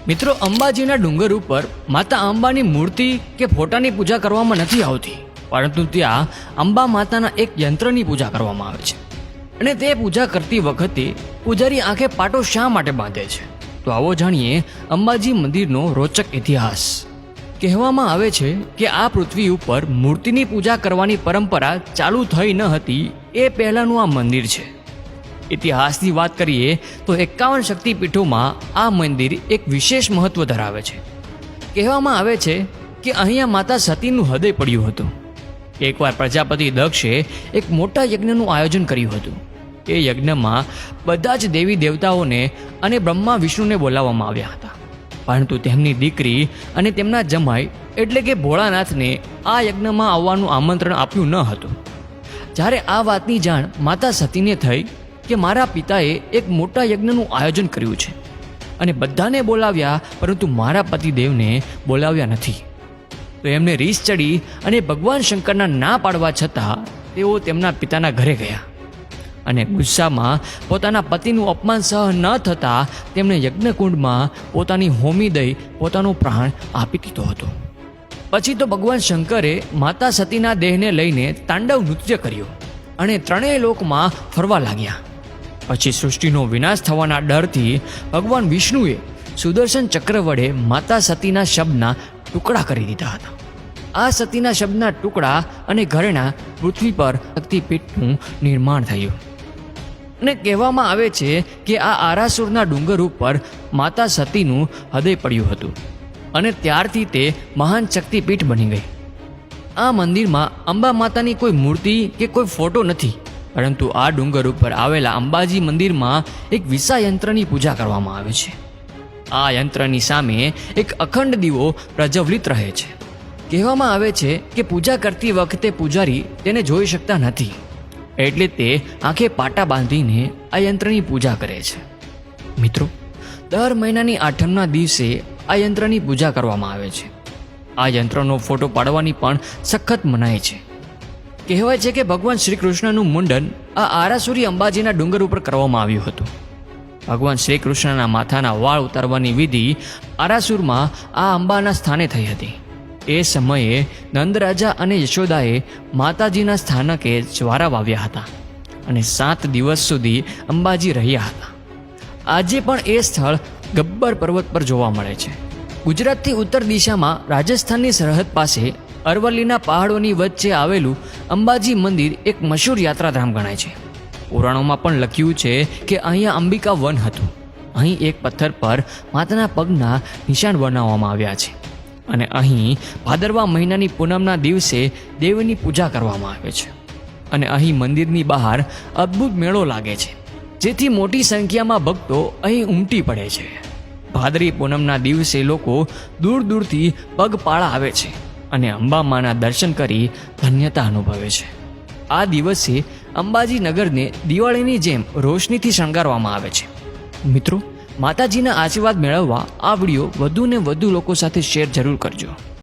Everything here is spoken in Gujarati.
મિત્રો, અંબાજીના ડુંગર ઉપર માતા અંબાની મૂર્તિ કે ફોટાની પૂજા કરવામાં નથી આવતી, પરંતુ ત્યાં અંબા માતાના એક યંત્રની પૂજા કરવામાં આવે છે. અને તે પૂજા કરતી વખતે પૂજારી આંખે પાટો શા માટે બાંધે છે? તો આવો જાણીએ અંબાજી મંદિરનો રોચક ઇતિહાસ. કહેવામાં આવે છે કે આ પૃથ્વી ઉપર મૂર્તિની પૂજા કરવાની પરંપરા ચાલુ થઈ ન હતી એ પહેલાંનું આ મંદિર છે. ઇતિહાસની વાત કરીએ તો 51 શક્તિપીઠોમાં આ મંદિર એક વિશેષ મહત્વ ધરાવે છે. કહેવામાં આવે છે કે અહીંયા માતા સતીનું હૃદય પડ્યું હતું. એકવાર પ્રજાપતિ દક્ષે એક મોટા યજ્ઞનું આયોજન કર્યું હતું. એ યજ્ઞમાં બધા જ દેવી દેવતાઓને અને બ્રહ્મા વિષ્ણુને બોલાવવામાં આવ્યા હતા, પરંતુ તેમની દીકરી અને તેમના જમાઈ એટલે કે ભોળાનાથને આ યજ્ઞમાં આવવાનું આમંત્રણ આપ્યું ન હતું. જ્યારે આ વાતની જાણ માતા સતીને થઈ કે મારા પિતાએ એક મોટા યજ્ઞનું આયોજન કર્યું છે અને બધાને બોલાવ્યા, પરંતુ મારા પતિદેવને બોલાવ્યા નથી, તો એમને રીસ ચડી અને ભગવાન શંકરના ના પાડવા છતાં તેઓ તેમના પિતાના ઘરે ગયા અને ગુસ્સામાં પોતાના પતિનું અપમાન સહન ન થતાં તેમણે યજ્ઞકુંડમાં પોતાની હોમી દઈ પોતાનો પ્રાણ આપી દીધો હતો. પછી તો ભગવાન શંકરે માતા સતીના દેહને લઈને તાંડવ નૃત્ય કર્યું અને ત્રણેય લોકમાં ફરવા લાગ્યા. પછી સૃષ્ટિનો વિનાશ થવાના ડરથી ભગવાન વિષ્ણુએ સુદર્શન ચક્ર વડે માતા સતીના શબના ટુકડા કરી દીધા હતા. આ સતીના શબના ટુકડા અને ઘરેણા પૃથ્વી પર શક્તિપીઠનું નિર્માણ થયું. અને કહેવામાં આવે છે કે આ આરાસુરના ડુંગર ઉપર માતા સતીનું હૃદય પડ્યું હતું અને ત્યારથી તે મહાન શક્તિપીઠ બની ગઈ. આ મંદિરમાં અંબા માતાની કોઈ મૂર્તિ કે કોઈ ફોટો નથી, પરંતુ આ ડુંગર ઉપર આવેલા અંબાજી મંદિરમાં એક વિશા યંત્રની પૂજા કરવામાં આવે છે. આ યંત્રની સામે એક અખંડ દીવો પ્રજ્વલિત રહે છે. કહેવામાં આવે છે કે પૂજા કરતી વખતે પૂજારી તેને જોઈ શકતા નથી, એટલે તે આંખે પાટા બાંધીને આ યંત્રની પૂજા કરે છે. મિત્રો, દર મહિનાની 8મના દિવસે આ યંત્રની પૂજા કરવામાં આવે છે. આ યંત્રનો ફોટો પાડવાની પણ સખત મનાઈ છે. કહેવાય છે કે ભગવાન શ્રી કૃષ્ણનું મુંડન આ આરાસુરી અંબાજીના ડુંગર ઉપર કરવામાં આવ્યું હતું. ભગવાન શ્રી કૃષ્ણના માથાના વાળ ઉતારવાની વિધિ આરાસુરમાં આ અંબાના સ્થાને થઈ હતી. એ સમયે નંદરાજા અને યશોદાએ માતાજીના સ્થાનકે જ્વારા વાવ્યા હતા અને 7 દિવસ સુધી અંબાજી રહ્યા હતા. આજે પણ એ સ્થળ ગબ્બર પર્વત પર જોવા મળે છે. ગુજરાતથી ઉત્તર દિશામાં રાજસ્થાનની સરહદ પાસે અરવલ્લીના પહાડોની વચ્ચે આવેલું અંબાજી મંદિર એક મશહૂર યાત્રાધામ ગણાય છે. પુરાણોમાં પણ લખ્યું છે કે અહીંયા અંબિકા વન હતું. અહીં એક પથ્થર પર માતાના પગના નિશાન બનાવવામાં આવ્યા છે અને અહીં ભાદરવા મહિનાની પૂનમના દિવસે દેવીની પૂજા કરવામાં આવે છે. અને અહીં મંદિરની બહાર અદ્ભુત મેળો લાગે છે, જેથી મોટી સંખ્યામાં ભક્તો અહીં ઉમટી પડે છે. ભાદરી પૂનમના દિવસે લોકો દૂર દૂરથી પગપાળા આવે છે અને અંબામાના દર્શન કરી ધન્યતા અનુભવે છે. આ દિવસે અંબાજી નગરને દિવાળીની જેમ રોશનીથી શણગારવામાં આવે છે. મિત્રો, માતાજીના આશીર્વાદ મેળવવા આ વિડીયો વધુને વધુ લોકો સાથે શેર જરૂર કરજો.